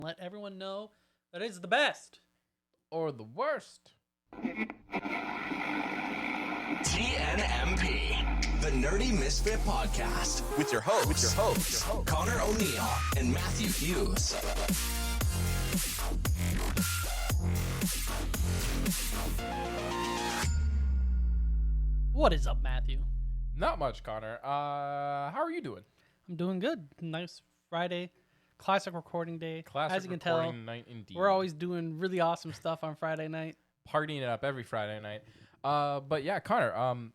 Let everyone know that it's the best. Or the worst. TNMP, the Nerdy Misfit Podcast, with your hosts, Connor O'Neill and Matthew Hughes. What is up, Matthew? Not much, Connor. How are you doing? I'm doing good. Nice Friday. Classic recording day. Classic As you can tell, recording night indeed. we're always doing really awesome stuff on Friday night. Partying it up every Friday night. But yeah, Connor,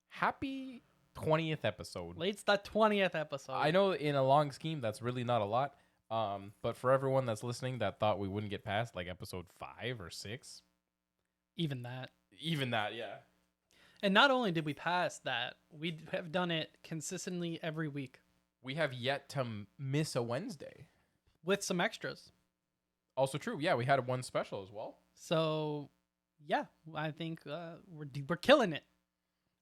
happy 20th episode. It's the 20th episode. I know in a long scheme that's really not a lot. But for everyone that's listening that thought we wouldn't get past like episode 5 or 6. Even that, yeah. And not only did we pass that, we have done it consistently every week. We have yet to miss a Wednesday. With some extras. Also true. Yeah, we had one special as well. So, yeah, I think we're killing it.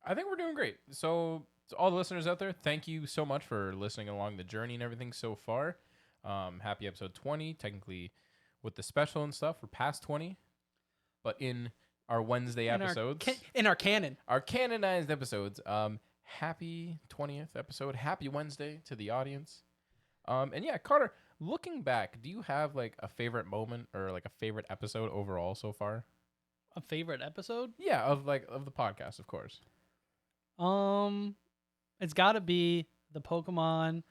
I think we're doing great. So, to all the listeners out there, thank you so much for listening along the journey and everything so far. Happy episode 20. Technically, with the special and stuff, we're past 20. But in our Wednesday episodes, in our canon, our canonized episodes, happy 20th episode. Happy Wednesday to the audience. And yeah, Carter, looking back, do you have like a favorite moment or like a favorite episode overall so far? a favorite episode. Yeah, of the podcast, of course. It's got to be the Pokemon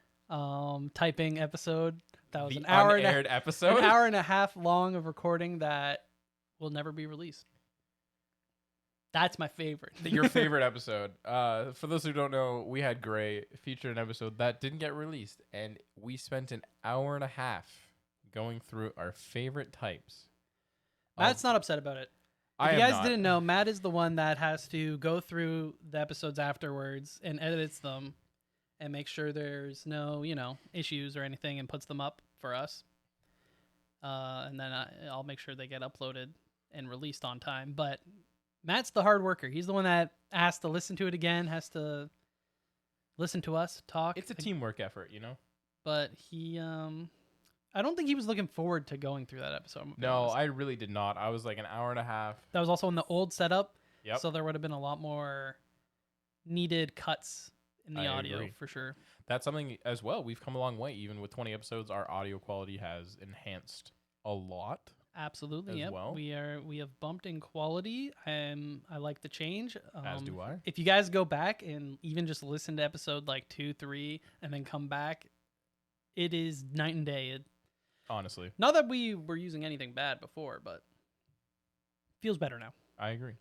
typing episode. That was The an hour episode, an hour and a half long of recording that will never be released. That's my favorite. Your favorite episode. For those who don't know, we had Gray feature an episode that didn't get released, and we spent an hour and a half going through our favorite types. Matt's not upset about it. If you guys didn't know, Matt is the one that has to go through the episodes afterwards and edits them and make sure there's no, issues or anything and puts them up for us. And then I'll make sure they get uploaded and released on time. But Matt's the hard worker. He's the one that has to listen to it again, has to listen to us talk. It's a teamwork effort, But he, I don't think he was looking forward to going through that episode. No, I really did not. I was like an hour and a half. That was also in the old setup. Yep. So there would have been a lot more needed cuts in the audio agree. for sure. That's something as well. We've come a long way. Even with 20 episodes, our audio quality has enhanced a lot. Absolutely. As Yep. well. We have bumped in quality. I like the change. As do I. If you guys go back and even just listen to episode like 2, 3, and then come back, it is night and day. Honestly. Not that we were using anything bad before, but feels better now. I agree.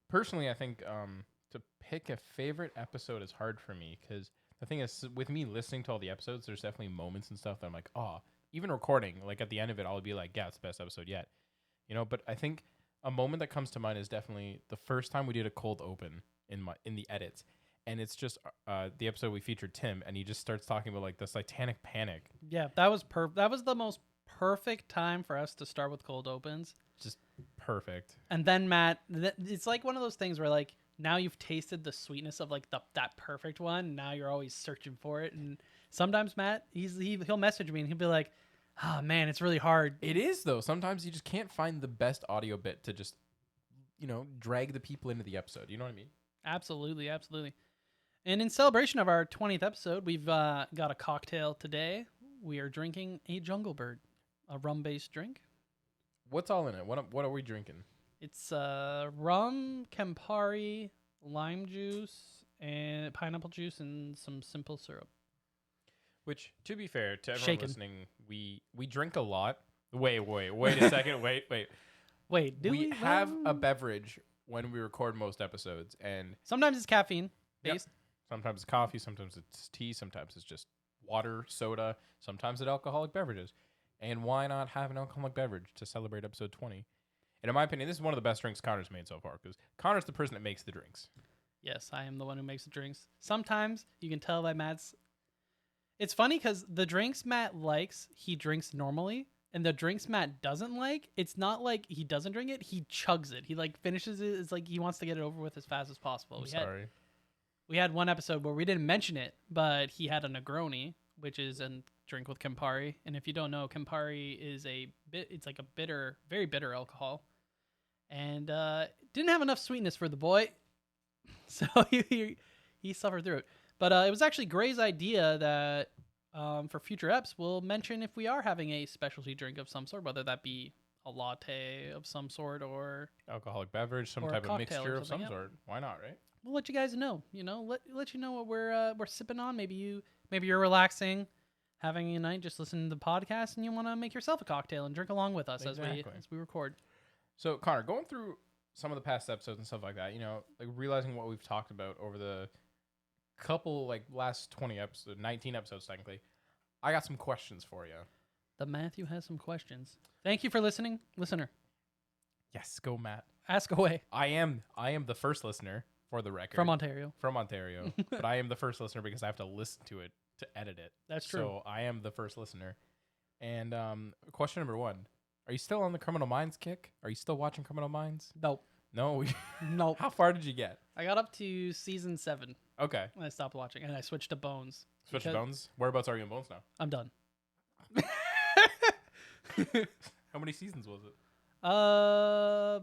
Personally, I think to pick a favorite episode is hard for me because the thing is, with me listening to all the episodes, there's definitely moments and stuff that I'm like, oh, even recording, like at the end of it, I'll be like, yeah, it's the best episode yet. But I think a moment that comes to mind is definitely the first time we did a cold open in the edits. And it's just the episode we featured Tim, and he just starts talking about like the Titanic panic. Yeah, that was that was the most perfect time for us to start with cold opens. Just perfect. And then Matt, it's like one of those things where like now you've tasted the sweetness of like that perfect one. Now you're always searching for it. And sometimes Matt, he'll message me and he'll be like, "Oh man, it's really hard." It is though. Sometimes you just can't find the best audio bit to just drag the people into the episode. You know what I mean? Absolutely, absolutely. And in celebration of our 20th episode, we've got a cocktail today. We are drinking a Jungle Bird, a rum-based drink. What's all in it? What are we drinking? It's rum, Campari, lime juice, and pineapple juice, and some simple syrup. Which, to be fair to everyone Shaken. listening, we drink a lot. Wait a second. Wait, do we have a beverage when we record most episodes, and sometimes it's caffeine based. Yep. Sometimes it's coffee, sometimes it's tea, sometimes it's just water, soda, sometimes it's alcoholic beverages. And why not have an alcoholic beverage to celebrate episode 20? And in my opinion, this is one of the best drinks Connor's made so far, because Connor's the person that makes the drinks. Yes, I am the one who makes the drinks. Sometimes you can tell by Matt's. It's funny because the drinks Matt likes, he drinks normally. And the drinks Matt doesn't like, it's not like he doesn't drink it, he chugs it. He like finishes it. It's like he wants to get it over with as fast as possible. We had one episode where we didn't mention it, but he had a Negroni, which is a drink with Campari. And if you don't know, Campari is it's like a bitter, very bitter alcohol. And didn't have enough sweetness for the boy. So he suffered through it. But it was actually Gray's idea that for future eps, we'll mention if we are having a specialty drink of some sort, whether that be a latte of some sort or alcoholic beverage, some type of mixture of some sort. Why not, right? We'll let you guys know. Let you know what we're sipping on. Maybe you're relaxing, having a night, just listening to the podcast, and you want to make yourself a cocktail and drink along with us as we record. So Connor, going through some of the past episodes and stuff like that, like realizing what we've talked about over the couple last 20 episodes, 19 episodes technically, I got some questions for you. The Matthew has some questions. Thank you for listening, listener. Yes, go Matt. Ask away. I am the first listener, for the record. From Ontario. But I am the first listener because I have to listen to it to edit it. That's true. So I am the first listener. And question number 1. Are you still on the Criminal Minds kick? Are you still watching Criminal Minds? Nope. No? Nope. How far did you get? I got up to season 7. Okay. And I stopped watching, and I switched to Bones. Switched to Bones? Whereabouts are you in Bones now? I'm done. How many seasons was it?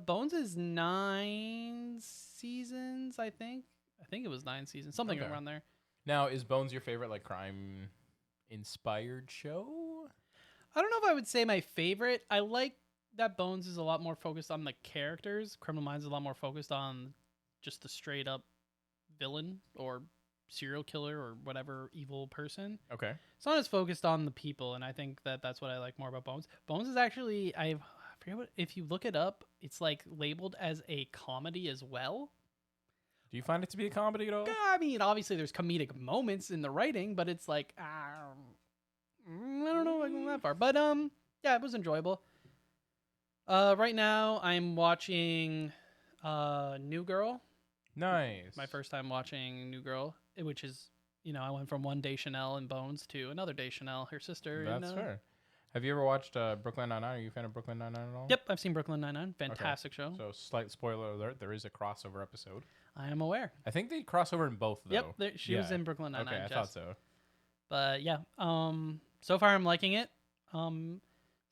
Bones is 9 seasons, I think. I think it was 9 seasons, something around there. Now, is Bones your favorite crime inspired show? I don't know if I would say my favorite. I like that Bones is a lot more focused on the characters. Criminal Minds is a lot more focused on just the straight up villain or serial killer or whatever evil person. Okay. It's not as focused on the people, and I think that's what I like more about Bones. Bones is actually, I forget what, if you look it up, it's labeled as a comedy as well. Do you find it to be a comedy at all? I mean, obviously there's comedic moments in the writing, but it's I don't know if I can go that far. But yeah, it was enjoyable. Right now I'm watching New Girl. Nice. My first time watching New Girl, which is, I went from one Deschanel and Bones to another Deschanel, her sister. That's fair. Have you ever watched Brooklyn Nine-Nine? Are you a fan of Brooklyn Nine-Nine at all? Yep, I've seen Brooklyn Nine-Nine. Fantastic show. So, slight spoiler alert, there is a crossover episode. I am aware. I think they cross over in both, though. Yep, she was in Brooklyn Nine-Nine. Okay, I thought so. But yeah, so far I'm liking it. Some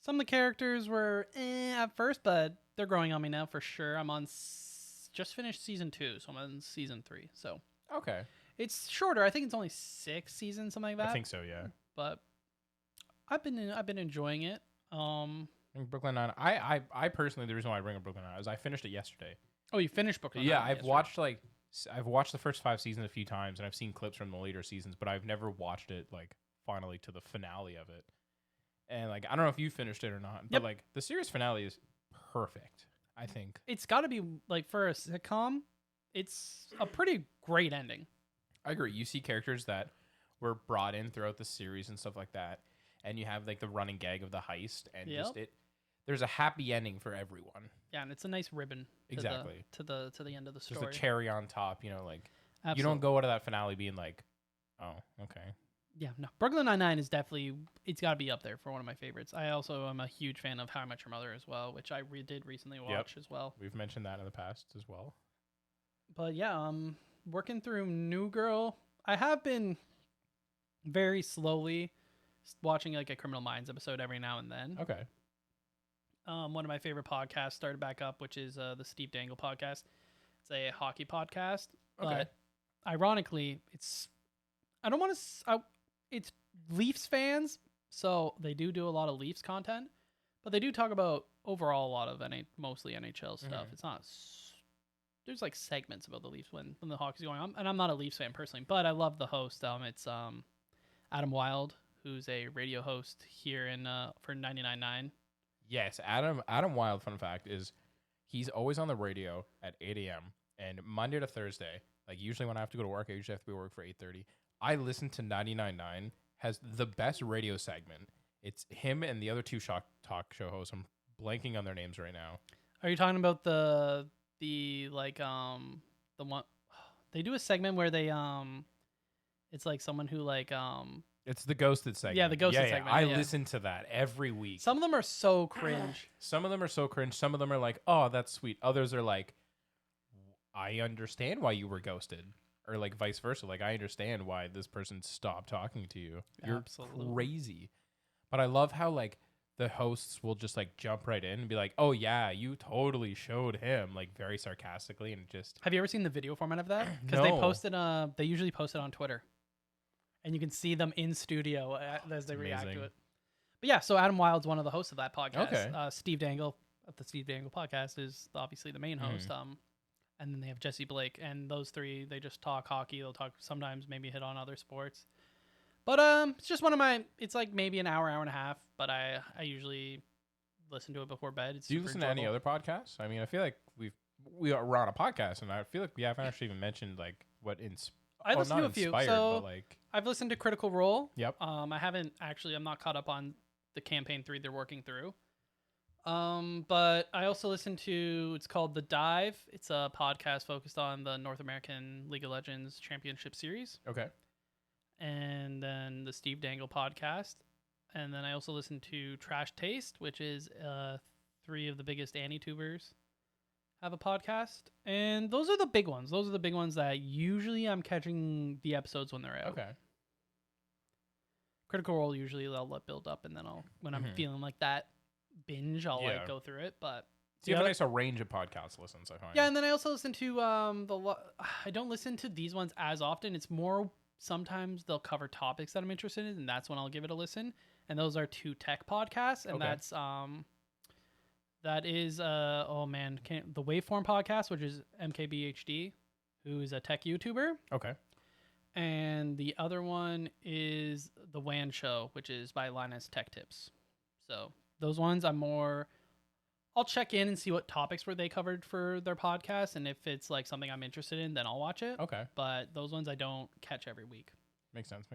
of the characters were at first, but they're growing on me now for sure. I'm on just finished season 2, so I'm on season 3. So okay, it's shorter. I think it's only 6 seasons, something like that. I think so, yeah. But I've been enjoying it. Brooklyn Nine. I personally, the reason why I bring up Brooklyn Nine is I finished it yesterday. Oh, you finished Brooklyn? Yeah, I've watched the first 5 seasons a few times, and I've seen clips from the later seasons, but I've never watched it finally to the finale of it. And I don't know if you finished it or not, but the series finale is perfect. I think it's got to be for a sitcom. It's a pretty great ending. I agree. You see characters that were brought in throughout the series and stuff like that, and you have the running gag of the heist, and there's a happy ending for everyone. Yeah, and it's a nice ribbon. Exactly. To the end of the story. Just a cherry on top. Absolutely. You don't go out of that finale being oh, okay. Yeah, no. Brooklyn Nine-Nine is definitely, it's got to be up there for one of my favorites. I also am a huge fan of How I Met Your Mother as well, which I did recently watch as well. We've mentioned that in the past as well. But yeah, working through New Girl. I have been very slowly watching a Criminal Minds episode every now and then. Okay. One of my favorite podcasts started back up, which is the Steve Dangle podcast. It's a hockey podcast. Okay. But ironically, it's Leafs fans, so they do a lot of Leafs content, but they do talk about overall a lot of mostly NHL stuff. Mm-hmm. It's not. There's segments about the Leafs when the hockey's going on, and I'm not a Leafs fan personally, but I love the host. It's Adam Wilde, who's a radio host here for 99.9. Yes, Adam Wilde, fun fact, is he's always on the radio at 8 a.m. and Monday to Thursday, usually when I have to go to work, I usually have to be at work for 8:30. I listen to 99.9, has the best radio segment. It's him and the other 2 talk show hosts. I'm blanking on their names right now. Are you talking about the one they do a segment where they it's someone who it's the Ghosted segment. Yeah, the Ghosted segment. I listen to that every week. Some of them are so cringe. Some of them are so cringe. Some of them are oh, that's sweet. Others are I understand why you were ghosted. or like vice versa. Like, I understand why this person stopped talking to you. You're Absolutely. crazy. But I love how like the hosts will just like jump right in and be like, oh yeah, you totally showed him, like very sarcastically, and just. Have you ever seen the video format of that? Because No. they usually post it on Twitter, and you can see them in studio as they react to it. But yeah, so Adam Wild's one of the hosts of that podcast. Okay. Steve Dangle of the Steve Dangle podcast is obviously the main host. And then they have Jesse Blake, and those three, they just talk hockey. They'll talk sometimes, maybe hit on other sports. But it's just one of my. It's like maybe an hour and a half. But I usually listen to it before bed. It's Do you listen to any other podcasts? I mean, I feel like we're on a podcast, and I feel like we haven't actually even mentioned like what I listened to a few. So but like I've listened to Critical Role. Yep. I haven't actually. I'm not caught up on the campaign 3 they're working through. But I also listen to. It's called The Dive. It's a podcast focused on the North American League of Legends Championship Series. Okay. And then the Steve Dangle podcast. And then I also listen to Trash Taste, which is 3 of the biggest Annie-tubers have a podcast. And those are the big ones. Those are the big ones that usually I'm catching the episodes when they're out. Okay. Critical Role, usually I'll let build up, and then when I'm feeling like that binge, I'll like go through it. But so you have a nice range of podcast listens, I find. Yeah, and then I also listen to I don't listen to these ones as often. It's more sometimes they'll cover topics that I'm interested in, and that's when I'll give it a listen. And those are 2 tech podcasts, and that's that is the Waveform podcast, which is MKBHD, who is a tech YouTuber. Okay. And the other one is the WAN Show, which is by Linus Tech Tips. So those ones I'll check in and see what topics were they covered for their podcast, and if it's like something I'm interested in, then I'll watch it. Okay. But those ones I don't catch every week. Makes sense.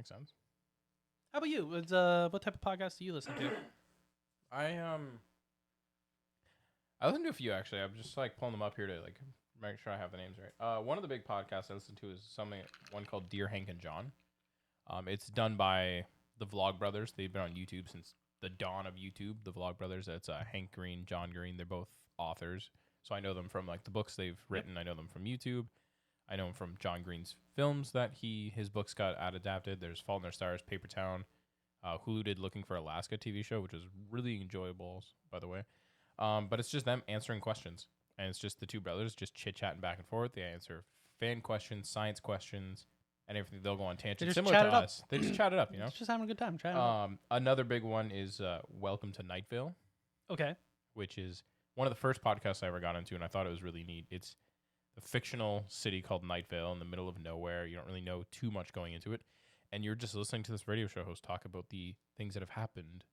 How about you? What type of podcast do you listen to? I listen to a few actually. I'm just like pulling them up here to like make sure I have the names right. One of the big podcasts I listen to is one called Dear Hank and John. It's done by the Vlog Brothers. They've been on YouTube since the dawn of YouTube. The Vlog Brothers. It's Hank Green, John Green. They're both authors, so I know them from like the books they've written. I know them from YouTube. I know him from John Green's films that his books got adapted. There's Fault in Our Stars, Paper Town. Hulu did Looking for Alaska TV show, which was really enjoyable, by the way. But it's just them answering questions. And it's just the 2 brothers just chit-chatting back and forth. They answer fan questions, science questions, and everything. They'll go on tangents similar to us. They just chat it up, you know? It's just having a good time. Chatting up. Another big one is Welcome to Night Vale. Okay. Which is one of the first podcasts I ever got into, and I thought it was really neat. It's a fictional city called Night Vale in the middle of nowhere. You don't really know too much going into it. And you're just listening to this radio show host talk about the things that have happened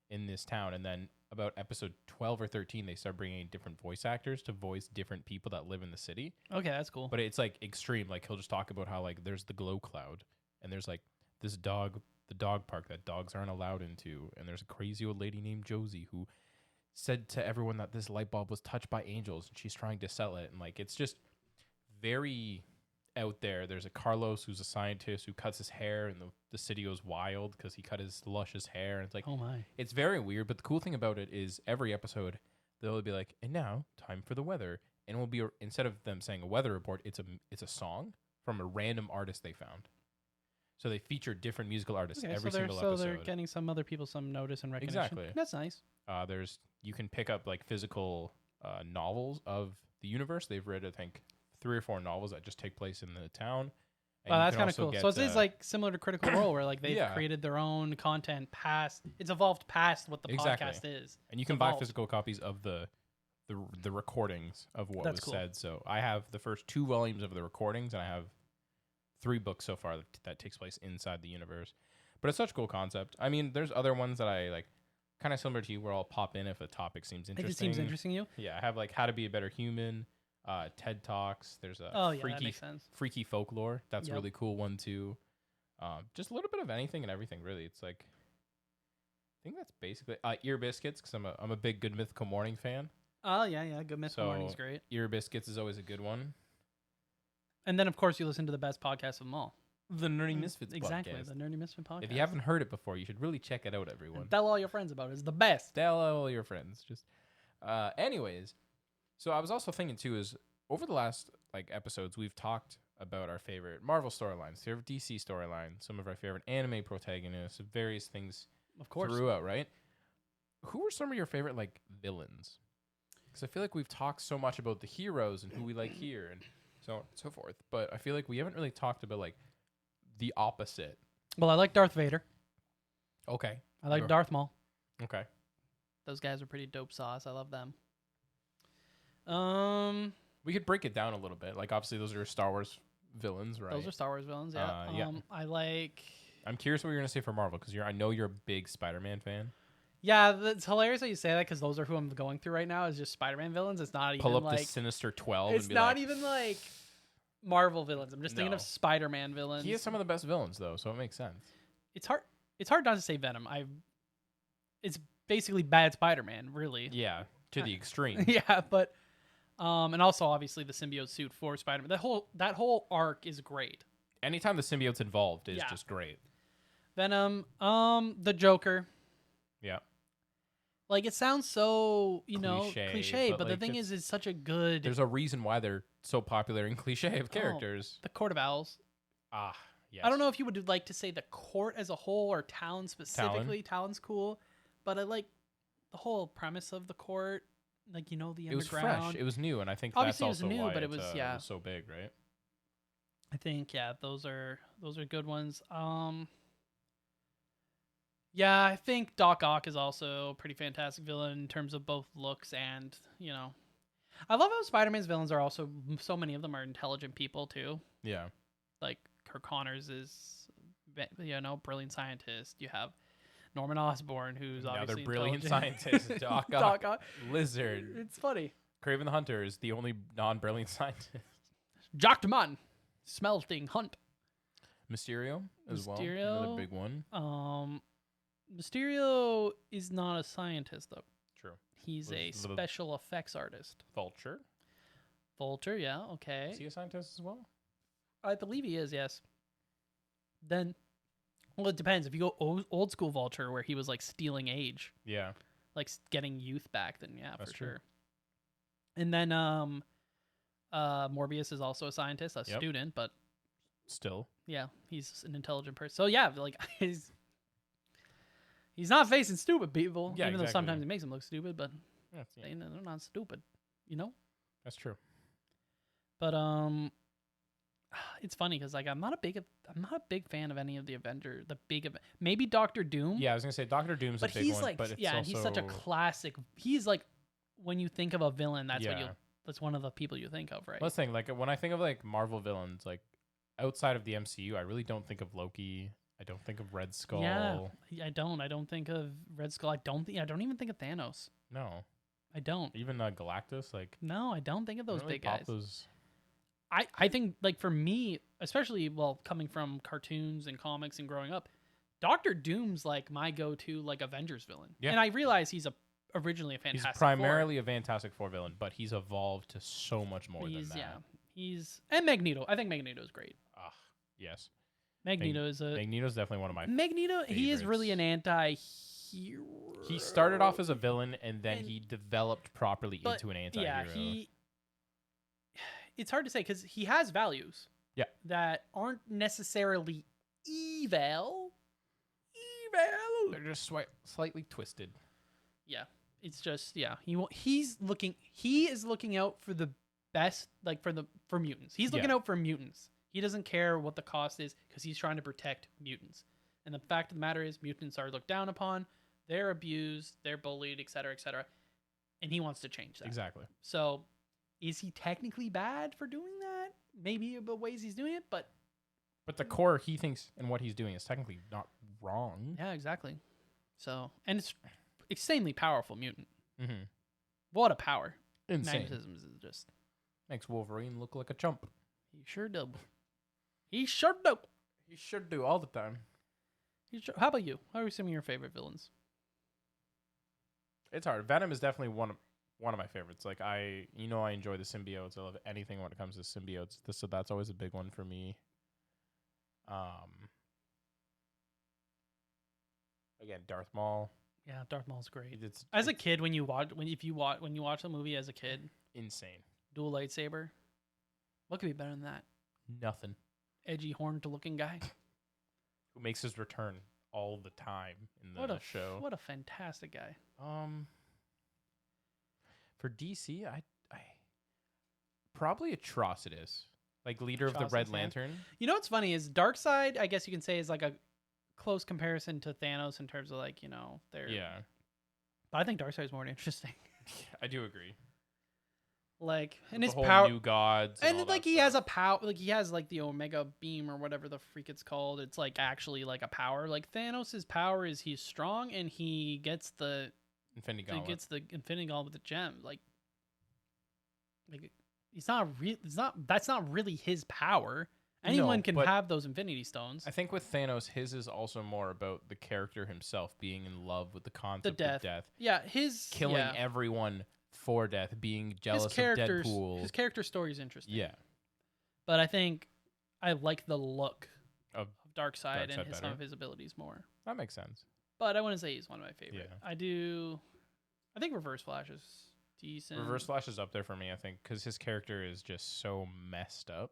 in this town. And then about episode 12 or 13, they start bringing in different voice actors to voice different people that live in the city. Okay, that's cool. But it's like extreme. Like he'll just talk about how like there's the glow cloud, and there's like this dog, the dog park that dogs aren't allowed into. And there's a crazy old lady named Josie who said to everyone that this light bulb was touched by angels, and she's trying to sell it. And like, it's just very out there. There's a Carlos who's a scientist who cuts his hair, and the city goes wild because he cut his luscious hair. And it's like, oh my, it's very weird. But the cool thing about it is every episode they'll be like, and now time for the weather, and it will be instead of them saying a weather report, it's a song from a random artist they found. So they feature different musical artists every single episode. So they're getting some other people some notice and recognition. Exactly. That's nice. You can pick up like physical novels of the universe. They've read, I think, 3 or 4 novels that just take place in the town. Oh, that's kind of cool. So it's like similar to Critical Role, where like they've created their own content past. It's evolved past what the podcast is. And you can buy physical copies of the recordings of what was said. So I have the first 2 volumes of the recordings, and I have 3 books so far that takes place inside the universe. But it's such a cool concept. I mean, there's other ones that I like, kind of similar to you, where I'll pop in if a topic seems interesting. If it seems interesting to you? Yeah, I have like How to Be a Better Human, TED Talks. There's a freaky folklore. That's a really cool one too. Just a little bit of anything and everything, really. It's like, I think that's basically Ear Biscuits, because I'm a big Good Mythical Morning fan. Oh yeah, Good Mythical Morning is great. Ear Biscuits is always a good one. And then of course you listen to the best podcast of them all, the Nerdy Misfits exactly, podcast. The Nerdy Misfit podcast. If you haven't heard it before, you should really check it out, everyone. And tell all your friends about it. It's the best. Tell all your friends. Just, anyways. So I was also thinking too, is over the last like episodes we've talked about our favorite Marvel storylines, favorite DC storylines, some of our favorite anime protagonists, various things Of course. throughout, right? Who are some of your favorite like villains? Because I feel like we've talked so much about the heroes and who we like here and so on and so forth, but I feel like we haven't really talked about like the opposite. Well, I like Darth Vader. Okay. I like Darth Maul. Okay. Those guys are pretty dope sauce. I love them. We could break it down a little bit. Like obviously those are Star Wars villains, right? Those are Star Wars villains, yeah. Yeah. I like... I'm curious what you're gonna say for Marvel because I know you're a big Spider-Man fan. Yeah, it's hilarious that you say that because those are who I'm going through right now is just Spider-Man villains. It's not even Pull up like... the Sinister 12 It's and be not like, even like Marvel villains. I'm just thinking No. of Spider-Man villains. he has some of the best villains though, so it makes sense. It's hard not to say Venom. It's basically bad Spider-Man, really. Yeah, to the extreme. Yeah, but and also obviously the symbiote suit for Spider-Man. That whole arc is great. Anytime the symbiote's involved is Yeah. just great. Venom, the Joker. Yeah. Like it sounds so, cliche, but the like, thing is it's such a good There's a reason why they're so popular and cliche of characters. the Court of Owls. Yes. I don't know if you would like to say the court as a whole or Talon specifically. Talon's cool, but I like the whole premise of the court. Like the It was underground. fresh. It was new, and I think Obviously that's it was also new, why but it was so big, right? I think those are good ones. Yeah, I think Doc Ock is also a pretty fantastic villain in terms of both looks and I love how Spider-Man's villains are also so many of them are intelligent people too. Yeah. Like Kirk Connors is brilliant scientist. You have Norman Osborn, who's obviously Another brilliant intelligent. scientist. Doc Ock, Doc Ock. Lizard. It's funny. Kraven the Hunter is the only non-brilliant scientist. Jacques Deman, Smelting Hunt. Mysterio as well. Mysterio. Another big one. Mysterio is not a scientist though. True. He's a special effects artist. Vulture. Vulture, yeah, okay. Is he a scientist as well? I believe he is, yes. Then, well, it depends. If you go old school Vulture, where he was like stealing age, Yeah. like getting youth back, then yeah, That's for true. sure. And then Morbius is also a scientist, a student, but Still. yeah, he's an intelligent person. So yeah, like he's not facing stupid people, Yeah, even though exactly. sometimes he makes them look stupid, but Yeah. they're not stupid, That's true. But it's funny because like I'm not a big fan of any of the Avengers. Maybe Doctor Doom. Yeah, I was gonna say Doctor Doom's but a big he's one, like but it's and he's such a also- classic. He's like when you think of a villain, that's Yeah. that's one of the people you think of, right? Let's think. Like when I think of like Marvel villains, like outside of the MCU, I really don't think of Loki. I don't think of Red Skull. Yeah, I don't think of Red Skull. I don't even think of Thanos. No. I don't. Even Galactus, like No, I don't think of those don't really big pop guys. those- I think like for me, especially coming from cartoons and comics and growing up, Doctor Doom's like my go-to like Avengers villain. Yeah. And I realize he's originally a Fantastic He's primarily a Fantastic Four villain, but he's evolved to so much more Four. than that. And Magneto. I think Magneto is great. Yes. Magneto's Magneto's definitely one of my Magneto. He is really an anti-hero. He started off as a villain and then he developed properly into an anti-hero. Yeah, it's hard to say because he has values. Yeah. That aren't necessarily evil. They're just slightly twisted. Yeah, it's just he is looking out for the best, like for mutants. He's looking out for mutants. He doesn't care what the cost is because he's trying to protect mutants. And the fact of the matter is, mutants are looked down upon, they're abused, they're bullied, etc., etc. And he wants to change that. Exactly. So, is he technically bad for doing that? Maybe the ways he's doing it, but the core he thinks and what he's doing is technically not wrong. yeah, exactly. So, and it's insanely powerful mutant. Mm-hmm. What a power! Insane. Magnetism is just Makes Wolverine look like a chump. he sure do. He sure do. He should do all the time. How about you? How are some of your favorite villains? It's hard. Venom is definitely one of my favorites. Like I enjoy the symbiotes. I love anything when it comes to symbiotes. So that's always a big one for me. Again, Darth Maul. Yeah, Darth Maul's great. It's As a kid, when you watch the movie as a kid, insane. dual lightsaber. What could be better than that? Nothing. Edgy, horned-looking guy. Who makes his return all the time in the show. What a fantastic guy. For DC, I probably Atrocitus. Like, leader of the Red Lantern. You know what's funny is Darkseid, I guess you can say, is like a close comparison to Thanos in terms of, like, you know, their... Yeah. But I think Darkseid is more interesting. I do agree. Like, and the his whole power... new gods and like, he has a power... Like, he has, like, the Omega Beam or whatever the freak it's called. It's, like, actually, like, a power. Like, Thanos' power is he's strong and he gets the... Infinity Gauntlet. He gets the Infinity Gauntlet with the gem. Like he's not real. That's not really his power. Anyone can have those Infinity Stones. I think with Thanos, his is also more about the character himself being in love with the concept of death. Yeah, killing everyone for death, being jealous of Deadpool. His character story is interesting. Yeah, but I think I like the look of Darkseid and some of his abilities more. That makes sense. But I wouldn't say he's one of my favorite. Yeah. I think Reverse Flash is decent. Reverse Flash is up there for me, I think, because his character is just so messed up.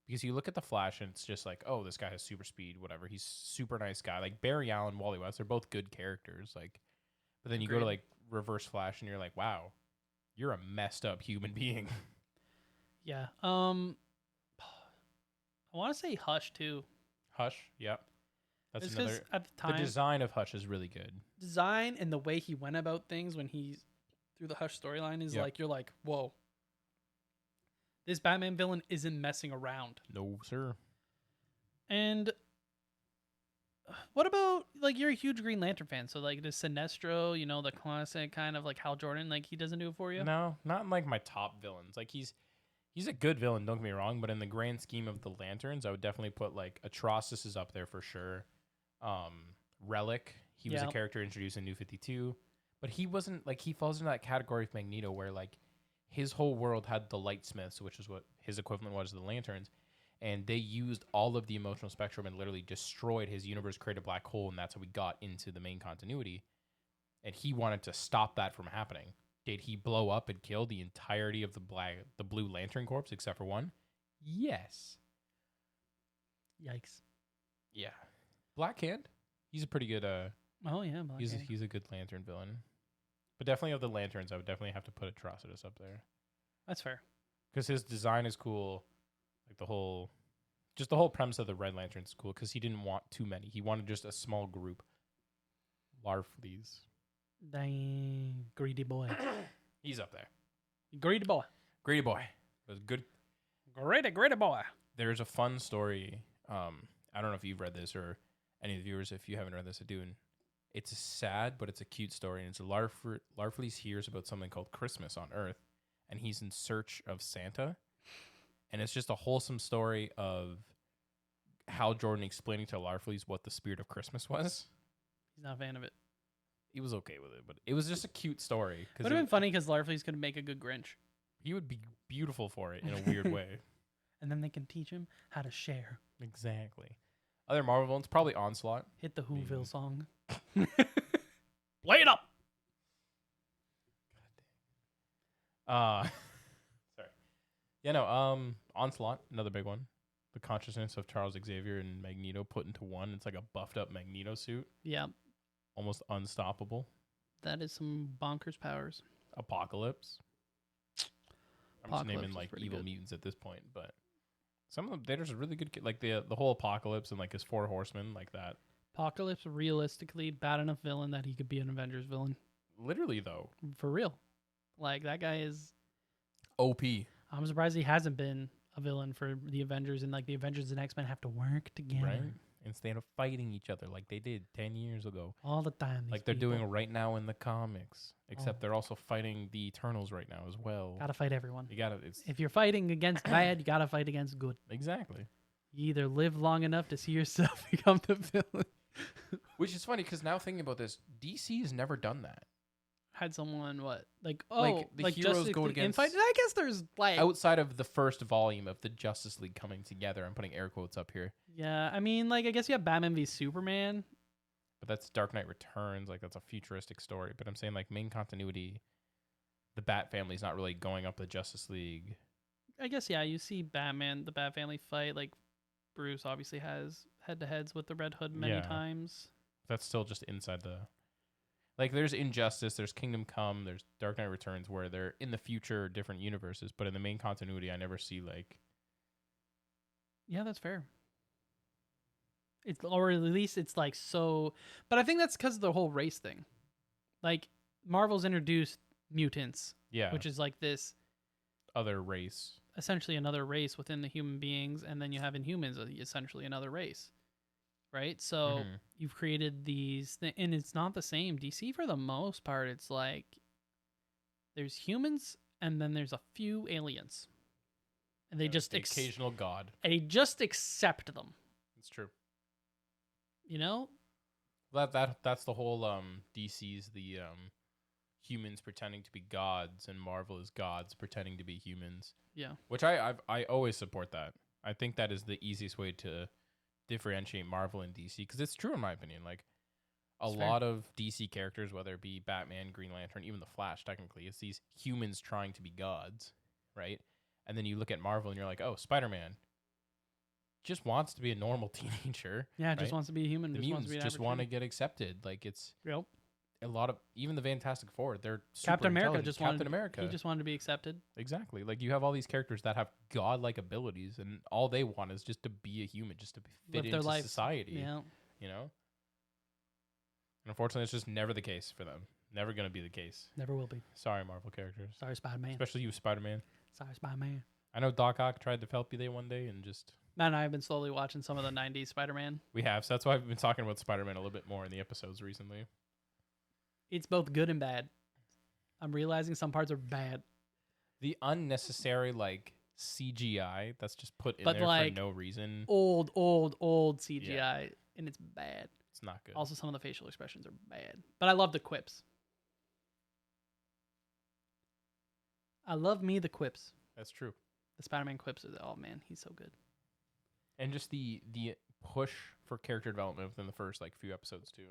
Because you look at the Flash and it's just like, oh, this guy has super speed, whatever. He's super nice guy. Like Barry Allen, Wally West, they're both good characters. Like, but then you go to like Reverse Flash and you're like, wow, you're a messed up human being. Yeah. I want to say Hush too. Hush, yep. That's it's another. At the time, the design of Hush is really good. Design and the way he went about things when he's through the Hush storyline is like, you're like, whoa. This Batman villain isn't messing around. No, sir. And what about, like, you're a huge Green Lantern fan, so, like, does Sinestro, you know, the classic kind of, like, Hal Jordan, like, he doesn't do it for you? No, not in, like, my top villains. Like, he's a good villain, don't get me wrong, but in the grand scheme of the Lanterns, I would definitely put, like, Atrocitus is up there for sure. Relic, he was a character introduced in New 52, but he wasn't, like, he falls into that category of Magneto where, like, his whole world had the Lightsmiths, which is what his equivalent was to the Lanterns, and they used all of the emotional spectrum and literally destroyed his universe, created a black hole, and that's how we got into the main continuity. And he wanted to stop that from happening. Did he blow up and kill the entirety of the Blue Lantern Corps except for one? Yes. Yikes. Yeah. Black Hand. He's a pretty good. Oh yeah, Black Hand. He's a good Lantern villain. But definitely of the Lanterns, I would definitely have to put Atrocitus up there. That's fair. Because his design is cool. Like the whole premise of the Red Lantern is cool. Because he didn't want too many. He wanted just a small group. Larfleeze. Dang, greedy boy. He's up there. Greedy boy. Greedy boy. It was good. Greedy boy. There's a fun story. I don't know if you've read this or any of the viewers. If you haven't read this, I do. And it's sad, but it's a cute story. And it's Larfleeze hears about something called Christmas on Earth, and he's in search of Santa. And it's just a wholesome story of Hal Jordan explaining to Larfleeze what the spirit of Christmas was. He's not a fan of it. He was okay with it, but it was just a cute story. Would have been funny because Larfleeze could make a good Grinch. He would be beautiful for it in a weird way. And then they can teach him how to share. Exactly. Other Marvel villains, probably Onslaught. Hit the Whoville song. Play it up. Sorry. Yeah, no, Onslaught, another big one. The consciousness of Charles Xavier and Magneto put into one. It's like a buffed up Magneto suit. Yeah. Almost unstoppable. That is some bonkers powers. Apocalypse. I'm just naming like evil mutants at this point, but some of them, they're just really good. Like the whole Apocalypse and like his 4 horsemen, like that. Apocalypse, realistically, bad enough villain that he could be an Avengers villain. Literally, though. For real. Like, that guy is... OP. I'm surprised he hasn't been a villain for the Avengers, and like the Avengers and X-Men have to work together. Right. Instead of fighting each other like they did 10 years ago. All the time. Like they're doing right now in the comics. Except they're also fighting the Eternals right now as well. Gotta fight everyone. You gotta. If you're fighting against bad, you gotta fight against good. Exactly. You either live long enough to see yourself become the villain. Which is funny because now thinking about this, DC has never done that. Had someone what? Like the heroes go against infight? I guess there's like outside of the first volume of the Justice League coming together. I'm putting air quotes up here. Yeah, I mean, like I guess you have Batman v Superman. But that's Dark Knight Returns. Like that's a futuristic story. But I'm saying like main continuity, the Bat family's not really going up the Justice League. I guess yeah. You see Batman, the Bat Family fight. Like Bruce obviously has head-to-heads with the Red Hood many times. That's still just inside the. Like, there's Injustice, there's Kingdom Come, there's Dark Knight Returns, where they're in the future, different universes, but in the main continuity, I never see, like... Yeah, that's fair. Or at least it's, like, so... But I think that's because of the whole race thing. Like, Marvel's introduced mutants. Yeah. Which is, like, this... Other race. Essentially another race within the human beings, and then you have Inhumans, essentially another race. Right? So you've created these, and it's not the same. DC, for the most part, it's like there's humans and then there's a few aliens. And they just... occasional god. And they just accept them. It's true. You know? That's the whole DC's the humans pretending to be gods, and Marvel is gods pretending to be humans. Yeah. Which I always support that. I think that is the easiest way to differentiate Marvel and DC, because it's true in my opinion. Like a lot of DC characters, whether it be Batman, Green Lantern, even the Flash, technically it's these humans trying to be gods, right? And then you look at Marvel and you're like, oh, Spider-Man just wants to be a normal teenager. Yeah, just wants to be a human. The mutants just want to get accepted. Like, it's a lot of, even the Fantastic Four, they're super Captain America he just wanted to be accepted. Exactly. Like, you have all these characters that have godlike abilities, and all they want is just to be a human, just to fit into society. Yeah. You know? And unfortunately, it's just never the case for them. Never going to be the case. Never will be. Sorry, Marvel characters. Sorry, Spider-Man. Especially you, Spider-Man. Sorry, Spider-Man. I know Doc Ock tried to help you there one day and just... Matt and I have been slowly watching some of the 90s Spider-Man. We have, so that's why I've been talking about Spider-Man a little bit more in the episodes recently. It's both good and bad. I'm realizing some parts are bad. The unnecessary, like, CGI that's just put in there like, for no reason. Old CGI, and it's bad. It's not good. Also, some of the facial expressions are bad. But I love the quips. I love me the quips. That's true. The Spider-Man quips are, oh man, he's so good. And just the push for character development within the first, like, few episodes, too.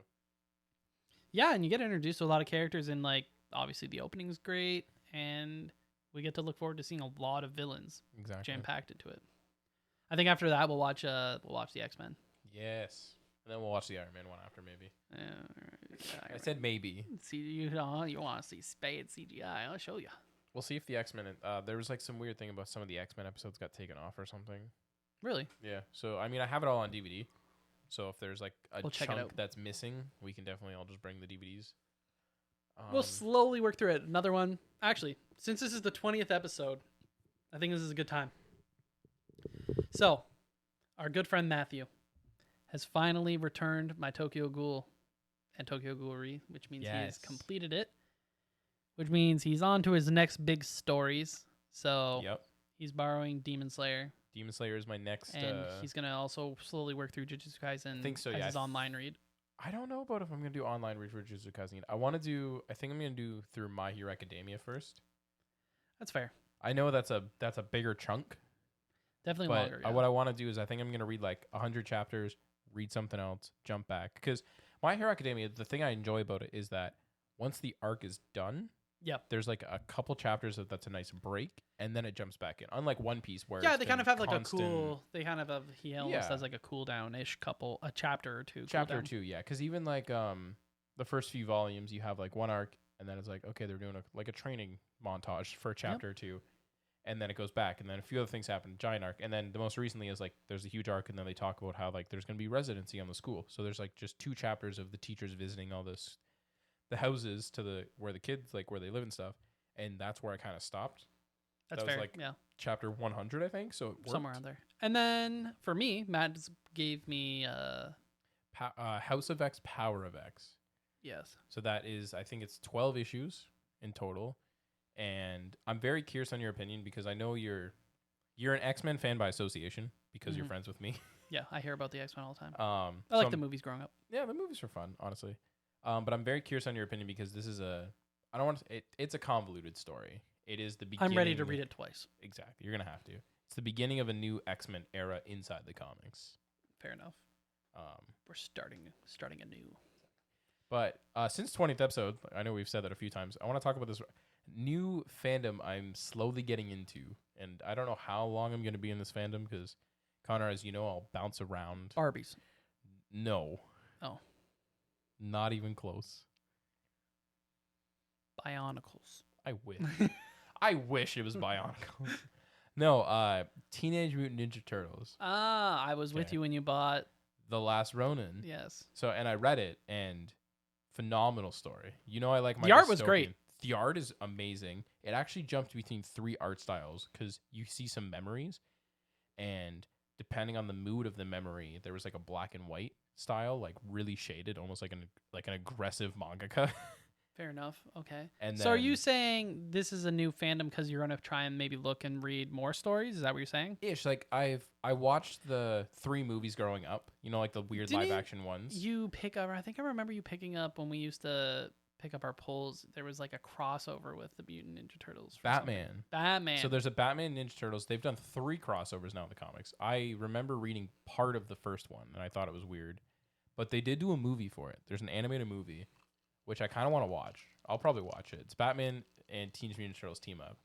Yeah, and you get introduced to a lot of characters, and, like, obviously the opening is great, and we get to look forward to seeing a lot of villains jam-packed into it. I think after that we'll watch the X-Men. Yes. And then we'll watch the Iron Man one after, maybe. Yeah, I said maybe. See, you want to see Spade CGI? I'll show you. We'll see if the X-Men... there was, like, some weird thing about some of the X-Men episodes got taken off or something. Really? Yeah. So, I mean, I have it all on DVD. So if there's, like, we'll chunk that's missing, we can definitely all just bring the DVDs. We'll slowly work through it. Another one. Actually, since this is the 20th episode, I think this is a good time. So, our good friend Matthew has finally returned my Tokyo Ghoul and Tokyo Ghoul-Re, which means he has completed it, which means he's on to his next big stories. So, he's borrowing Demon Slayer. Demon Slayer is my next... And he's going to also slowly work through Jujutsu Kaisen I think so, as his online read. I don't know about if I'm going to do online read for Jujutsu Kaisen. I think I'm going to do through My Hero Academia first. That's fair. I know that's a bigger chunk. Definitely but longer. Yeah. What I want to do is I think I'm going to read like 100 chapters, read something else, jump back. Because My Hero Academia, the thing I enjoy about it is that once the arc is done, there's like a couple chapters that's a nice break, and then it jumps back in. Unlike One Piece, where they kind of have like a cool. They kind of have he almost has like a cooldown-ish a chapter or two. Chapter or two, yeah. Because even like the first few volumes, you have like one arc, and then it's like okay, they're doing a training montage for a chapter or two, and then it goes back, and then a few other things happen, giant arc, and then the most recently is like there's a huge arc, and then they talk about how like there's going to be residency on the school. So there's like just 2 chapters of the teachers visiting all this. The houses to where the kids like where they live and stuff, and that's where I kind of stopped. That's that fair. Was like chapter 100, I think. So it worked. Somewhere around there. And then for me, Matt gave me House of X, Power of X. Yes. So that is, I think it's 12 issues in total, and I'm very curious on your opinion because I know you're an X-Men fan by association because you're friends with me. Yeah, I hear about the X-Men all the time. I like the movies growing up. Yeah, the movies are fun, honestly. But I'm very curious on your opinion because this is it's a convoluted story. It is the beginning. I'm ready to read it twice. Exactly. You're going to have to. It's the beginning of a new X-Men era inside the comics. Fair enough. We're starting anew. But since 20th episode, I know we've said that a few times. I want to talk about this new fandom I'm slowly getting into, and I don't know how long I'm going to be in this fandom because, Connor, as you know, I'll bounce around. Arby's. No. Oh. Not even close. Bionicles. I wish. I wish it was Bionicles. No, Teenage Mutant Ninja Turtles. Ah, I was with you when you bought The Last Ronin. Yes. So, and I read it, and phenomenal story. You know, I like my The art was great. The art is amazing. It actually jumped between 3 art styles because you see some memories, and depending on the mood of the memory, there was like a black and white style, like really shaded, almost like an aggressive mangaka. Fair enough. Okay. And so are you saying this is a new fandom because you're gonna try and maybe look and read more stories? Is that what you're saying? Ish. Like I watched the 3 movies growing up. You know, like the weird live action ones. You pick up. I think I remember you picking up when we used to pick up our polls. There was like a crossover with the Mutant Ninja Turtles. Batman. Batman. So there's a Batman Ninja Turtles. They've done 3 crossovers now in the comics. I remember reading part of the first one and I thought it was weird, but they did do a movie for it. There's an animated movie, which I kind of want to watch. I'll probably watch it. It's Batman and Teenage Mutant Ninja Turtles team up.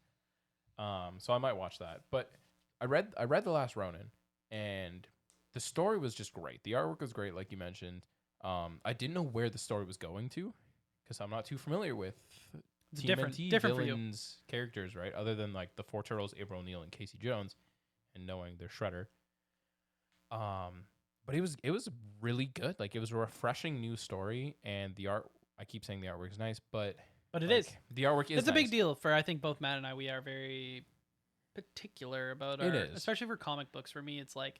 So I might watch that. But I read The Last Ronin, and the story was just great. The artwork was great, like you mentioned. I didn't know where the story was going to, because I'm not too familiar with TNMP villains characters, right? Other than like the 4 Turtles, April O'Neil, and Casey Jones, and knowing they're Shredder. But it was really good. Like, it was a refreshing new story, and the art. I keep saying the artwork is nice, but it like, is. The artwork is. It's a big deal for, I think, both Matt and I. We are very particular about our, especially for comic books. For me, it's like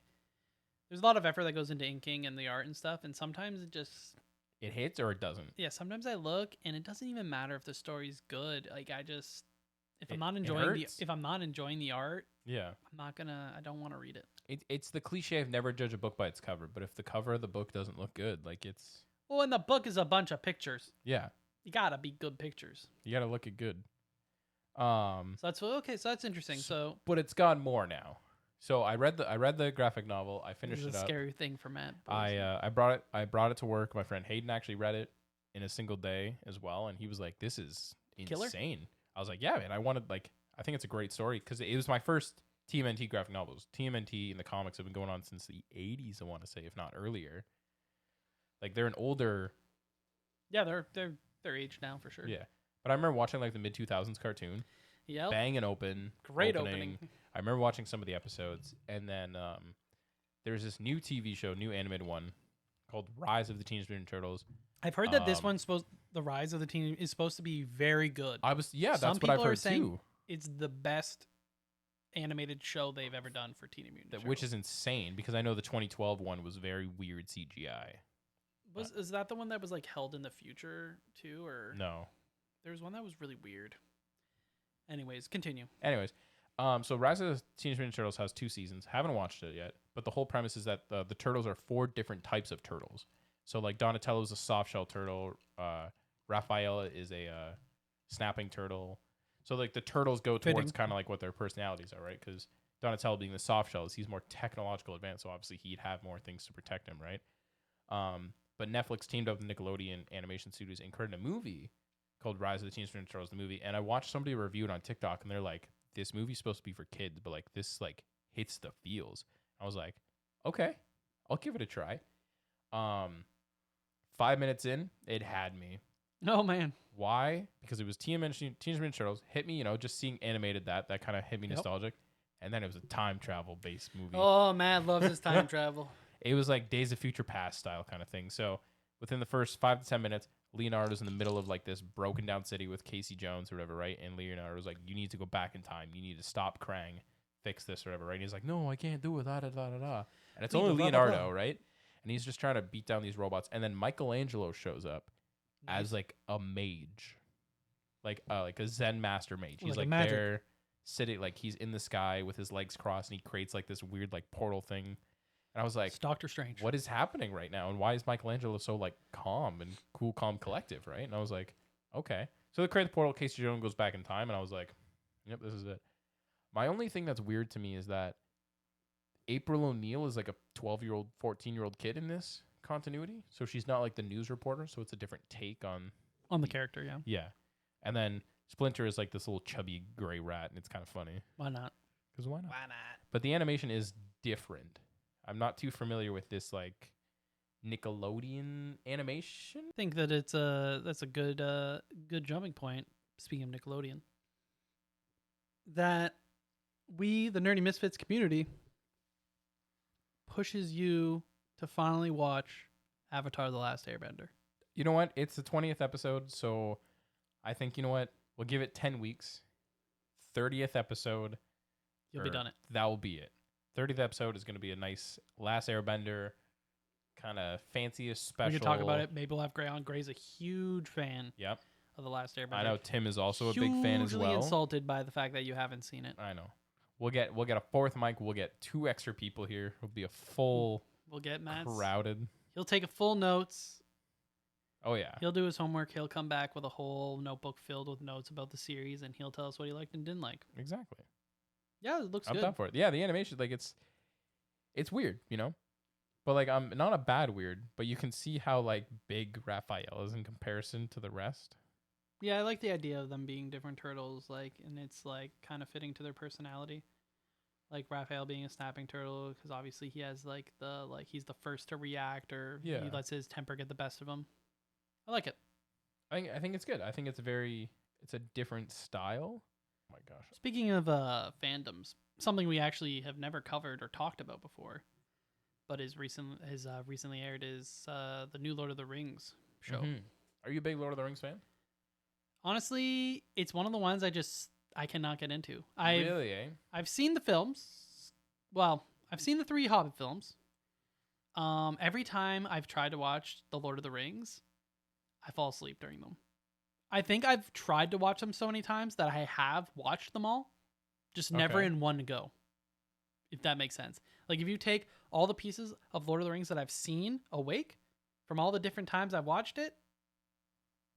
there's a lot of effort that goes into inking and the art and stuff, and sometimes it hits or it doesn't. Yeah, sometimes I look and it doesn't even matter if the story's good. Like, if I'm not enjoying the art, yeah, I don't want to read it. It's the cliche of never judge a book by its cover, but if the cover of the book doesn't look good, like it's. Well, and the book is a bunch of pictures. Yeah. You gotta be good pictures. You gotta look it good. So that's okay. So that's interesting. So, but it's gone more now. So I read the graphic novel. I finished it up. It's a scary thing for Matt. I brought it to work. My friend Hayden actually read it in a single day as well, and he was like, "This is insane." Killer? I was like, "Yeah, man. I think it's a great story because it was my first TMNT graphic novels. TMNT in the comics have been going on since the 80s. I want to say, if not earlier. Like, they're an older. Yeah, they're aged now for sure. Yeah, but I remember watching like the mid-2000s cartoon. Yeah. Bang and open. Great opening. I remember watching some of the episodes, and then there's this new TV show, new animated one, called Rise of the Teenage Mutant Turtles. I've heard that this one's the Rise of the Teen is supposed to be very good. That's what I've heard too. It's the best animated show they've ever done for Teenage Mutant Turtles. Which is insane because I know the 2012 one was very weird CGI. Is that the one that was like held in the future too, or no? There was one that was really weird. Anyways, continue. So Rise of the Teenage Mutant Turtles has 2 seasons. Haven't watched it yet, but the whole premise is that the turtles are 4 different types of turtles. So like Donatello is a soft shell turtle, Raphaela is a snapping turtle. So like the turtles go towards kind of like what their personalities are, right? Because Donatello being the soft shells, he's more technological advanced, so obviously he'd have more things to protect him, right? But Netflix teamed up with Nickelodeon Animation Studios and created a movie called Rise of the Teenage Mutant Turtles, the movie. And I watched somebody review it on TikTok, and they're like, "This movie's supposed to be for kids, but like this like hits the feels." I was like, "Okay, I'll give it a try." 5 minutes in, it had me. Oh man, why? Because it was Teenage Mutant Turtles. Hit me, just seeing animated that kind of hit me nostalgic. And then it was a time travel based movie. Oh, Matt loves his time travel. It was like Days of Future Past style kind of thing. So within the first 5 to 10 minutes, Leonardo's in the middle of like this broken down city with Casey Jones or whatever, right? And Leonardo's like, "You need to go back in time. You need to stop Krang, fix this or whatever, right?" And he's like, "No, I can't do it, da da da da da." And it's only Leonardo, right? And he's just trying to beat down these robots. And then Michelangelo shows up as like a mage, like a Zen master mage. He's like there sitting, like he's in the sky with his legs crossed, and he creates like this weird like portal thing. And I was like, it's Doctor Strange. What is happening right now? And why is Michelangelo so like calm and cool, calm, collective, right? And I was like, okay. So they create the portal. Casey Jones goes back in time, and I was like, yep, this is it. My only thing that's weird to me is that April O'Neil is like a 12-year-old, 14-year-old kid in this continuity. So she's not like the news reporter. So it's a different take on the character. Yeah. Yeah. And then Splinter is like this little chubby gray rat, and it's kind of funny. Why not? Because why not? Why not? But the animation is different. I'm not too familiar with this like Nickelodeon animation. I think that that's a good jumping point. Speaking of Nickelodeon, that we, the Nerdy Misfits community, pushes you to finally watch Avatar: The Last Airbender. You know what? It's the 20th episode, so I think, you know what? We'll give it 10 weeks. 30th episode. You'll be done it. That will be it. 30th episode is going to be a nice Last Airbender, kind of fanciest special. We can talk about it. Maybe we'll have Gray on. Gray's a huge fan of The Last Airbender. I know Tim is also a big fan as well. Hugely insulted by the fact that you haven't seen it. I know. We'll get a fourth mic. We'll get 2 extra people here. It'll be a full We'll get Matt's. Crowded. He'll take a full notes. Oh, yeah. He'll do his homework. He'll come back with a whole notebook filled with notes about the series, and he'll tell us what he liked and didn't like. Exactly. Yeah, it looks I'm good. down for it. Yeah, the animation, like, it's weird, you know? But, like, not a bad weird, but you can see how, like, big Raphael is in comparison to the rest. Yeah, I like the idea of them being different turtles, like, and it's, like, kind of fitting to their personality. Like, Raphael being a snapping turtle, because obviously he has, like, he's the first to react, or he lets his temper get the best of him. I like it. I think it's good. I think it's a different style. Oh my gosh. Speaking of fandoms, something we actually have never covered or talked about before, but is recently aired is the new Lord of the Rings show. Mm-hmm. Are you a big Lord of the Rings fan? Honestly, it's one of the ones I cannot get into. Really, eh? I've seen the films. Well, I've seen the 3 Hobbit films. Every time I've tried to watch The Lord of the Rings, I fall asleep during them. I think I've tried to watch them so many times that I have watched them all, just never in one go, if that makes sense. Like, if you take all the pieces of Lord of the Rings that I've seen awake from all the different times I've watched it,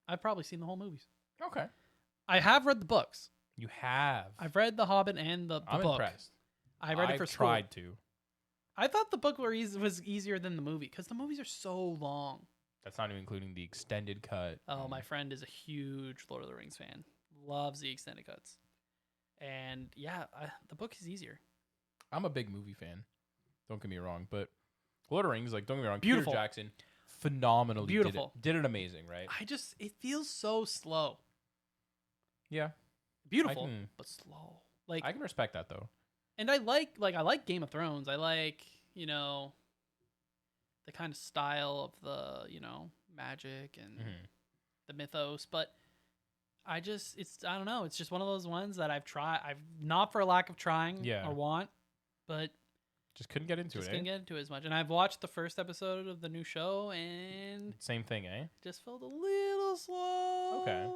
I've probably seen the whole movies. Okay. I have read the books. You have. I've read The Hobbit and the I'm book. Impressed. I read it for school. Tried to. I thought the book was easier than the movie because the movies are so long. That's not even including the extended cut. Oh, my friend is a huge Lord of the Rings fan. Loves the extended cuts. And yeah, the book is easier. I'm a big movie fan. Don't get me wrong, but Lord of the Rings, like, don't get me wrong, Beautiful. Peter Jackson, phenomenally Beautiful. did it amazing, right? It feels so slow. Yeah. Beautiful, but slow. Like, I can respect that though. And I like Game of Thrones. I like, the kind of style of the, magic and the mythos, but I don't know. It's just one of those ones that I've not for a lack of trying or want, but just couldn't get into it. Couldn't get into it as much. And I've watched the first episode of the new show and same thing, eh? Just felt a little slow. Okay.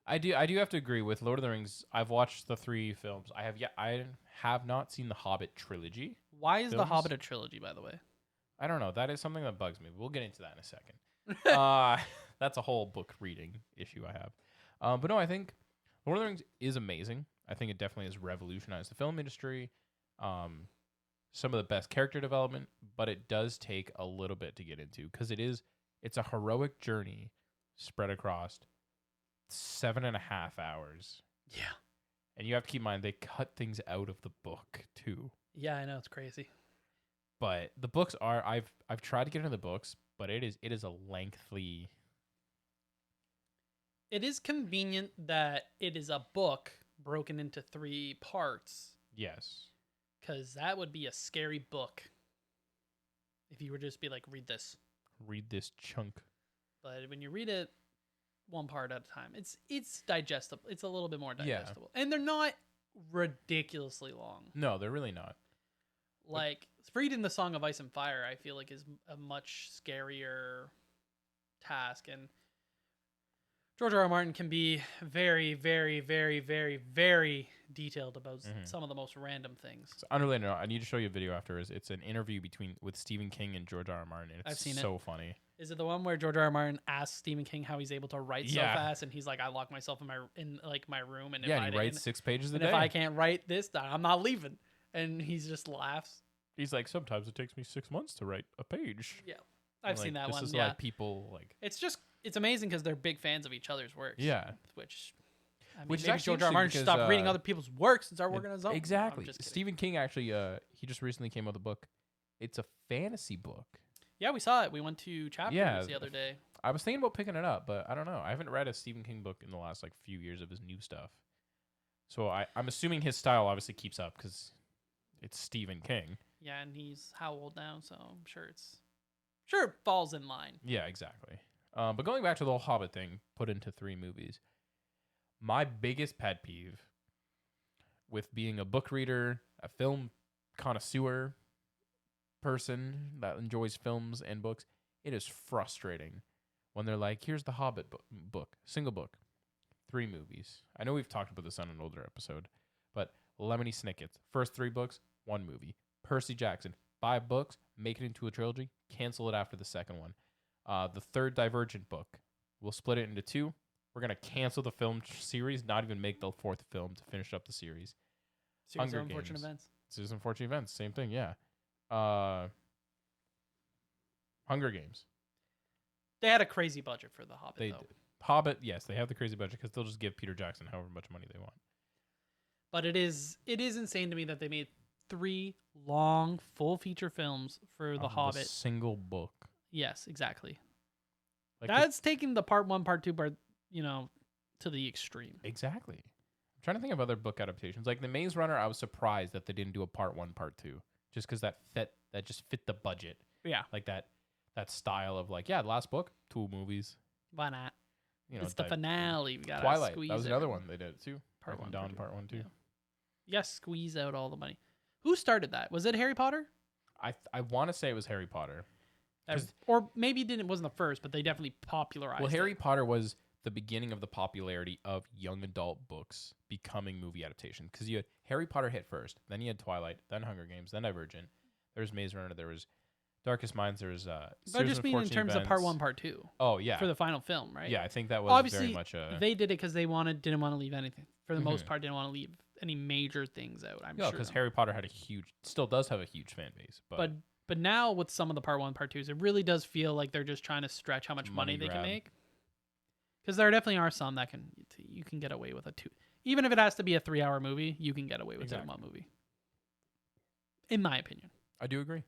I do have to agree with Lord of the Rings. I've watched the 3 films. I have not seen the Hobbit trilogy. Why is the Hobbit a trilogy, by the way? I don't know. That is something that bugs me. We'll get into that in a second. That's a whole book reading issue I have. But no, I think Lord of the Rings is amazing. I think it definitely has revolutionized the film industry. Some of the best character development, but it does take a little bit to get into because it's a heroic journey spread across 7.5 hours. Yeah. And you have to keep in mind, they cut things out of the book too. Yeah, I know, it's crazy. But the books are, I've tried to get into the books, but it is a lengthy. It is convenient that it is a book broken into 3 parts. Yes. Because that would be a scary book. If you were just be like, read this. Read this chunk. But when you read it one part at a time, it's digestible. It's a little bit more digestible. Yeah. And they're not ridiculously long. No, they're really not. Like, reading the Song of Ice and Fire, I feel like is a much scarier task. And George R.R. Martin can be very, very, very, very, very detailed about some of the most random things. So unrelated, I need to show you a video after. It's an interview with Stephen King and George R.R. Martin. I've seen so funny. Is it the one where George R.R. Martin asks Stephen King how he's able to write so fast, and he's like, "I lock myself in my room, and he writes 6 pages a day. If I can't write this, I'm not leaving." And he just laughs. He's like, sometimes it takes me 6 months to write a page. Yeah, I've seen that this one. This is yeah. like people like. It's amazing because they're big fans of each other's works. Yeah. Which Is maybe actually George R. R. Martin should stop reading other people's works and start working on his own. Exactly. Stephen King actually, he just recently came out with a book. It's a fantasy book. Yeah, we saw it. We went to chapters the other day. I was thinking about picking it up, but I don't know. I haven't read a Stephen King book in the last few years of his new stuff. So I'm assuming his style obviously keeps up because it's Stephen King. Yeah, and he's how old now? So I'm sure it falls in line. Yeah, exactly. But going back to the whole Hobbit thing, put into 3 movies. My biggest pet peeve with being a book reader, a film connoisseur person that enjoys films and books, it is frustrating when they're like, here's the Hobbit book, single book, 3 movies. I know we've talked about this on an older episode, but Lemony Snicket's first 3 books, 1 movie. Percy Jackson, 5 books, make it into a trilogy, cancel it after the second one. The third Divergent book, we'll split it into 2. We're going to cancel the film series, not even make the 4th film to finish up the series. Series of Unfortunate Events. Series of Unfortunate Events, same thing, yeah. Hunger Games. They had a crazy budget for the Hobbit, though. Did. Hobbit, yes, they have the crazy budget because they'll just give Peter Jackson however much money they want. But it is insane to me that they made 3 long, full feature films for the Hobbit. Single book. Yes, exactly. That's taking the part 1, part 2, part to the extreme. Exactly. I'm trying to think of other book adaptations. Like The Maze Runner, I was surprised that they didn't do a part 1, part 2, just because that just fit the budget. Yeah, like that style of the last book, 2 movies. Why not? It's the finale. We got Twilight. That was another one they did too. Part 1, Dawn, part 1 too. Yeah. You gotta squeeze out all the money. Who started that? Was it Harry Potter? I want to say it was Harry Potter. Or maybe it wasn't the first, but they definitely popularized it. Well, Harry Potter was the beginning of the popularity of young adult books becoming movie adaptations. Because you had Harry Potter hit first, then you had Twilight, then Hunger Games, then Divergent. There was Maze Runner, there was Darkest Minds, there was But I just mean in terms of part 1, part 2. Oh, yeah. For the final film, right? Yeah, I think that was obviously, very much a... they did it because they didn't want to leave anything. For the most part, didn't want to leave any major things out, I'm sure. because Harry Potter still does have a huge fan base. But now with some of the part 1, part 2s, it really does feel like they're just trying to stretch how much money they can make. Because there definitely are some that you can get away with a 2. Even if it has to be a 3-hour movie, you can get away with it in one movie. In my opinion. I do agree.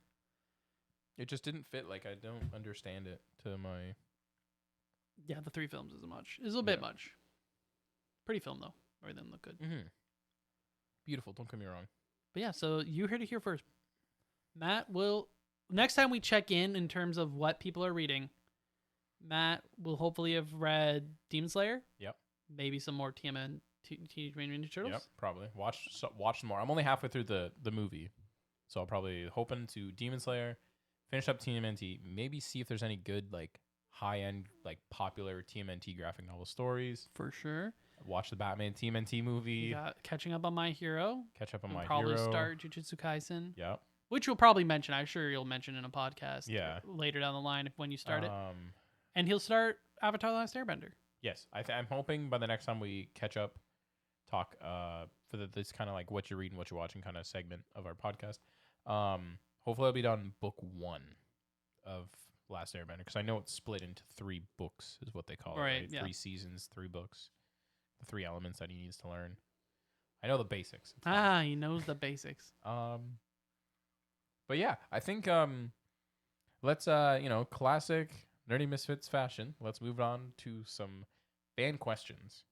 It just didn't fit. I don't understand it to my... Yeah, the 3 films is much. It's a little bit much. Pretty film, though. Everything looked good. Mm-hmm. Beautiful, don't get me wrong. But yeah, so you heard it here first. Matt will... Next time we check in terms of what people are reading, Matt will hopefully have read Demon Slayer. Yep. Maybe some more Teenage Mutant Ninja Turtles. Yep, probably. Watch some more. I'm only halfway through the movie. So I'll probably hoping to Demon Slayer, finish up TNMP, maybe see if there's any good, high-end, popular TMNT graphic novel stories. For sure. Watch the Batman TMNT movie. Catching up on My Hero. Catch up on My Hero. Probably start Jujutsu Kaisen. Yep. Which you'll probably mention. I'm sure you'll mention in a podcast. Yeah. Later down the line when you start it. And he'll start Avatar: The Last Airbender. Yes. I'm hoping by the next time we catch up, talk for this kind of what you're reading, what you're watching kind of segment of our podcast. Hopefully I'll be done book 1 of Last Airbender, because I know it's split into 3 books is what they call it, right? Yeah. 3 seasons, 3 books, the 3 elements that he needs to learn. I know the basics. He knows the basics. But yeah, I think let's classic Nerdy Misfits fashion. Let's move on to some fan questions.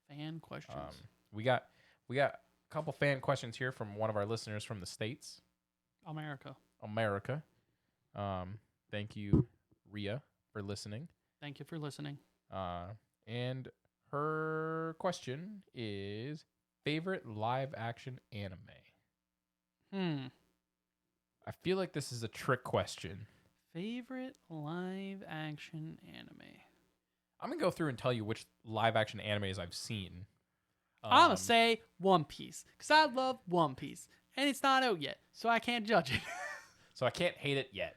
Fan questions. We got a couple fan questions here from one of our listeners from the States. America. Thank you, Rhea, for listening. Thank you for listening. And her question is favorite live action anime. I feel like this is a trick question. Favorite live action anime. I'm going to go through and tell you which live action animes I've seen. I'm going to say One Piece, because I love One Piece. And it's not out yet, so I can't judge it. So I can't hate it yet.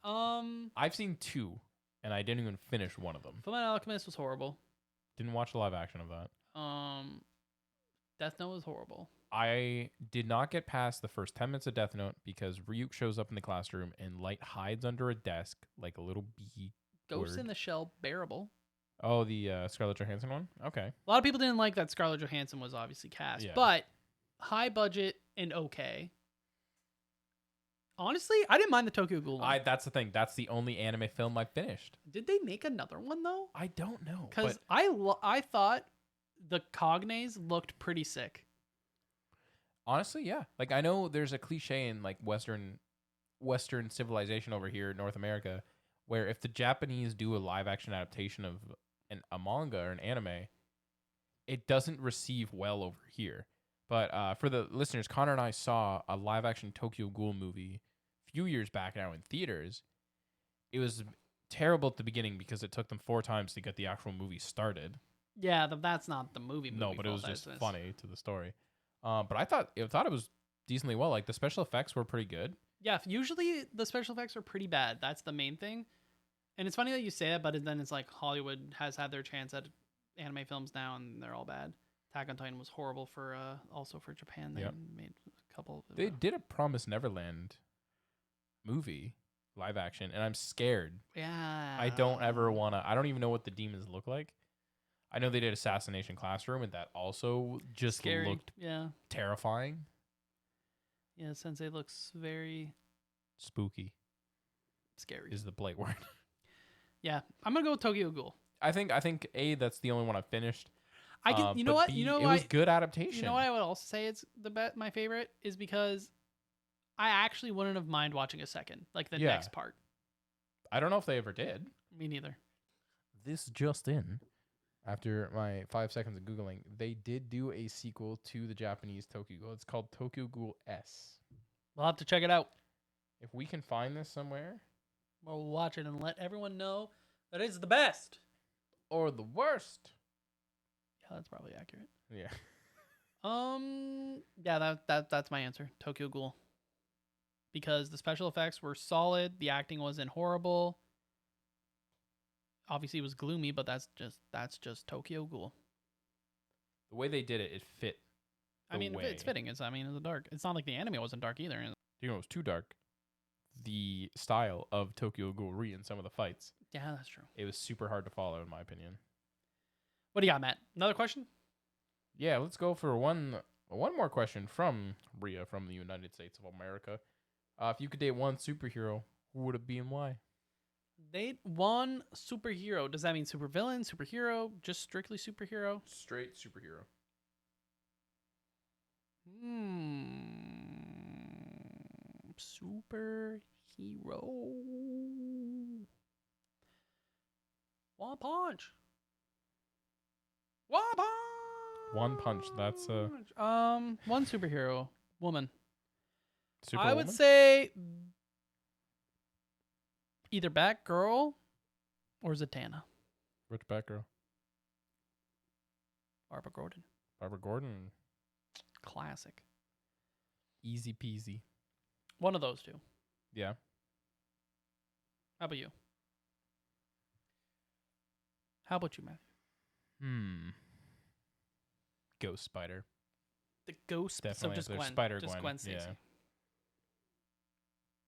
I've seen 2, and I didn't even finish one of them. Fullmetal Alchemist was horrible. Didn't watch the live action of that. Death Note was horrible. I did not get past the first 10 minutes of Death Note because Ryuk shows up in the classroom and Light hides under a desk like a little bee. Ghost in the Shell, bearable. Oh, the Scarlett Johansson one? Okay. A lot of people didn't like that Scarlett Johansson was obviously cast, but high budget and okay. Honestly, I didn't mind the Tokyo Ghoul one. That's the thing. That's the only anime film I finished. Did they make another one though? I don't know. Because I thought the Cognes looked pretty sick. Honestly, yeah. Like I know there's a cliche in like Western civilization over here in North America, where if the Japanese do a live action adaptation of a manga or an anime, it doesn't receive well over here. But for the listeners, Connor and I saw a live action Tokyo Ghoul movie a few years back now in theaters. It was terrible at the beginning because it took them 4 times to get the actual movie started. Yeah, that's not the movie. No, but it was just funny to the story. But I thought it was decently well. Like the special effects were pretty good. Yeah, usually the special effects are pretty bad. That's the main thing. And it's funny that you say that, but then it's like Hollywood has had their chance at anime films now, and they're all bad. Attack on Titan was horrible for also for Japan. They made a couple. They did a Promised Neverland movie live action, and I'm scared. Yeah. I don't ever want to. I don't even know what the demons look like. I know they did Assassination Classroom, and that also just looked terrifying. Yeah, Sensei looks very spooky. Scary is the polite word. Yeah, I'm gonna go with Tokyo Ghoul. I think that's the only one I finished. I can, you know what? It was good adaptation. You know what I would also say it's my favorite is because I actually wouldn't have mind watching a second, like the next part. I don't know if they ever did. Me neither. This just in, after my 5 seconds of Googling, they did do a sequel to the Japanese Tokyo Ghoul. It's called Tokyo Ghoul S. We'll have to check it out. If we can find this somewhere, we'll watch it and let everyone know that it's the best. Or the worst. Yeah, that's probably accurate. Yeah. Yeah, that's my answer. Tokyo Ghoul. Because the special effects were solid, the acting wasn't horrible. Obviously, it was gloomy, but that's just Tokyo Ghoul. The way they did it, it fit. It's fitting. It's dark. It's not like the anime wasn't dark either. You know, it was too dark. The style of Tokyo Ghoul in some of the fights. Yeah, that's true. It was super hard to follow, in my opinion. What do you got, Matt? Another question? Yeah, let's go for one more question from Rhea from the United States of America. If you could date one superhero, who would it be and why? Date one superhero. Does that mean supervillain, superhero, just strictly superhero? Straight superhero. Superhero. One Punch. One Punch. That's one superhero. Woman. Superwoman? I would say either Batgirl or Zatanna. Which Batgirl? Barbara Gordon. Barbara Gordon. Classic. Easy peasy. One of those two. Yeah. How about you? How about you, Matthew? Ghost Spider. The Ghost Spider. So just Gwen. Spider just Gwen Stacy. Yeah.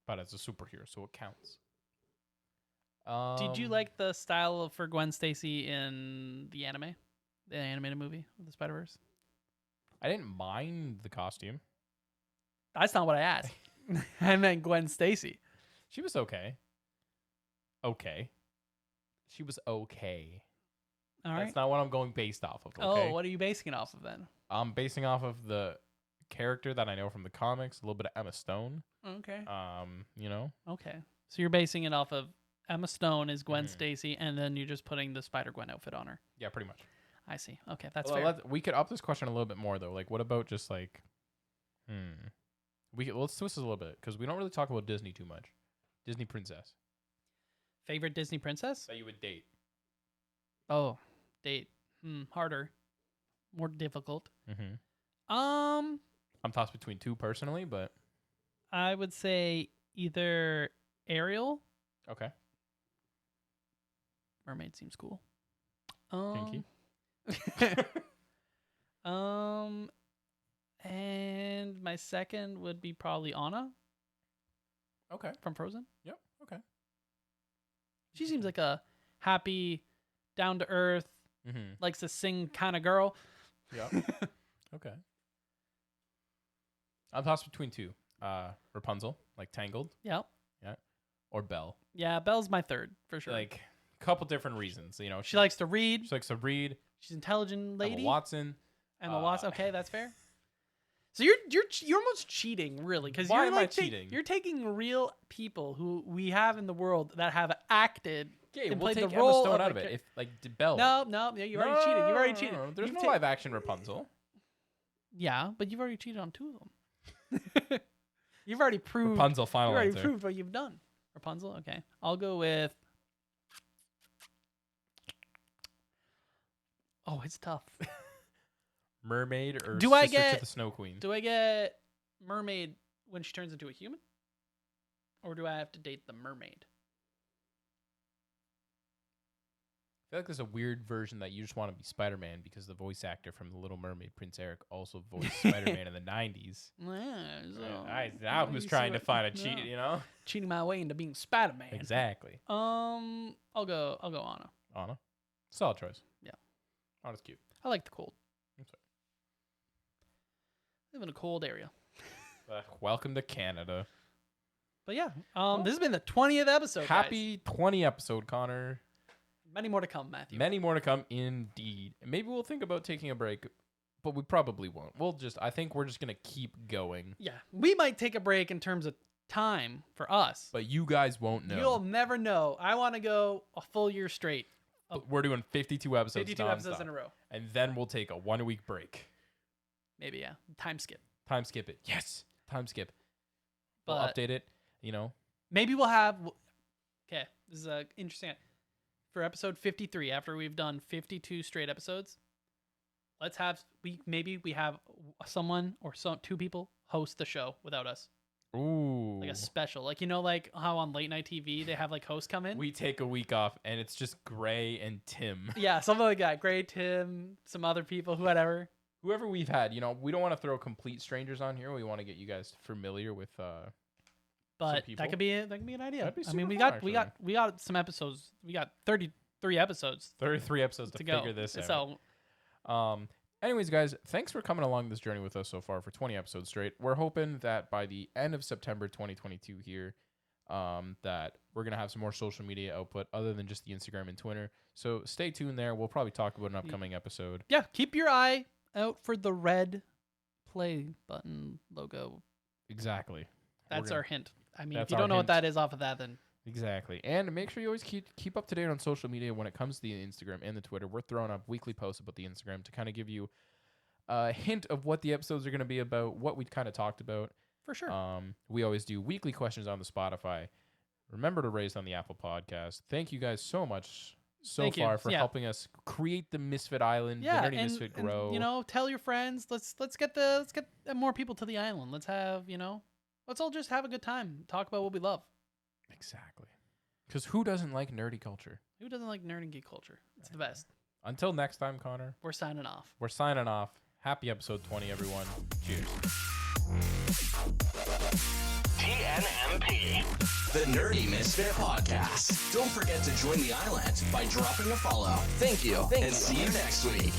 But as a superhero, so it counts. Did you like the style for Gwen Stacy in the anime? The animated movie of the Spider-Verse? I didn't mind the costume. That's not what I asked. I meant Gwen Stacy. She was okay. Okay. She was okay. All right. That's not what I'm going based off of. Okay? Oh, what are you basing it off of then? I'm basing off of the character that I know from the comics, a little bit of Emma Stone. Okay. You know? Okay. So you're basing it off of Emma Stone is Gwen Stacy, and then you're just putting the Spider-Gwen outfit on her. Yeah, pretty much. I see. Okay, that's fair. We could up this question a little bit more, though. Like, what about just like, let's twist this a little bit, because we don't really talk about Disney too much. Disney princess. Favorite Disney princess? That you would date. Oh, date. Harder. More difficult. I'm tossed between two personally, but I would say either Ariel. Okay. Mermaid seems cool. Pinky. my second would be probably Anna. Okay. From Frozen. Yep. Okay. She seems like a happy, down to earth, likes to sing kind of girl. Yep. Okay. I'm tossed between two. Rapunzel, like Tangled. Yep. Yeah. Or Belle. Yeah, Belle's my third for sure. Like a couple different reasons. You know, she likes to read. She likes to read. She's an intelligent lady. Emma Watson. Emma Watson. Okay, that's fair. So you're almost cheating, really, because Why you're am I cheating? You're taking real people who we have in the world that have acted. Okay, and we'll played take the Emma role Stone of out of it. If like Belle. No, you already cheated. You've already cheated. There's no live action Rapunzel. Yeah, but you've already cheated on two of them. You've already proved Rapunzel. Final You've already answer. proved what you've done. Rapunzel. Okay, I'll go with. Oh, it's tough. Mermaid or do I Sister get to the Snow Queen? Do I get mermaid when she turns into a human, or do I have to date the mermaid? I feel like there's a weird version that you just want to be Spider-Man because the voice actor from The Little Mermaid, Prince Eric, also voiced Spider-Man in the 90s. Yeah, so I was trying to find a cheat, you know? Cheating my way into being Spider-Man. Exactly. I'll go Anna. Anna? Solid choice. Yeah. Anna's cute. I like the cold. That's right. I live in a cold area. Welcome to Canada. But yeah, this has been the 20th episode. Happy guys. 20 episode, Connor. Many more to come, Matthew. Many more to come, indeed. Maybe we'll think about taking a break, but we probably won't. I think we're just going to keep going. Yeah, we might take a break in terms of time for us. But you guys won't know. You'll never know. I want to go a full year straight. We're doing 52 episodes 52 episodes in a row. And then we'll take a 1 week break. Maybe, yeah. Time skip. Time skip it. Yes. Time skip. We'll But update it, you know. maybe we'll have... Okay, this is interesting. For episode 53, after we've done 52 straight episodes, let's have... Maybe we have someone or two people host the show without us. Ooh. Like a special. Like, you know, like how on late night TV, they have like hosts come in? We take a week off, and it's just Gray and Tim. Yeah, something like that. Gray, Tim, some other people, whatever. Whoever we've had, you know, we don't want to throw complete strangers on here. We want to get you guys familiar with but that could be an idea. That'd be I mean, super we fun, got some episodes. We got 33 episodes. 33 episodes to go. figure this out. So, anyways, guys, thanks for coming along this journey with us so far for 20 episodes straight. We're hoping that by the end of September 2022 here, that we're going to have some more social media output other than just the Instagram and Twitter. So stay tuned there. We'll probably talk about an upcoming episode. Yeah, keep your eye out for the red play button logo. Exactly. That's our hint. I mean, if That's you our don't know what hint. that is off of that, then... Exactly. And make sure you always keep up to date on social media when it comes to the Instagram and the Twitter. We're throwing up weekly posts about the Instagram to kind of give you a hint of what the episodes are going to be about, what we kind of talked about. For sure. We always do weekly questions on the Spotify. Remember to raise on the Apple Podcast. Thank you guys so much for helping us create the Misfit Island, the Nerdy Misfit grow. And, you know, tell your friends. Let's get more people to the island. Let's have, you know, let's all just have a good time. Talk about what we love. Exactly. Because who doesn't like nerdy culture? Who doesn't like nerd and geek culture? It's the best. Until next time, Connor. We're signing off. Happy episode 20, everyone. Cheers. TNMP, the Nerdy Misfit Podcast. Don't forget to join the island by dropping a follow. Thank you. And see you next week.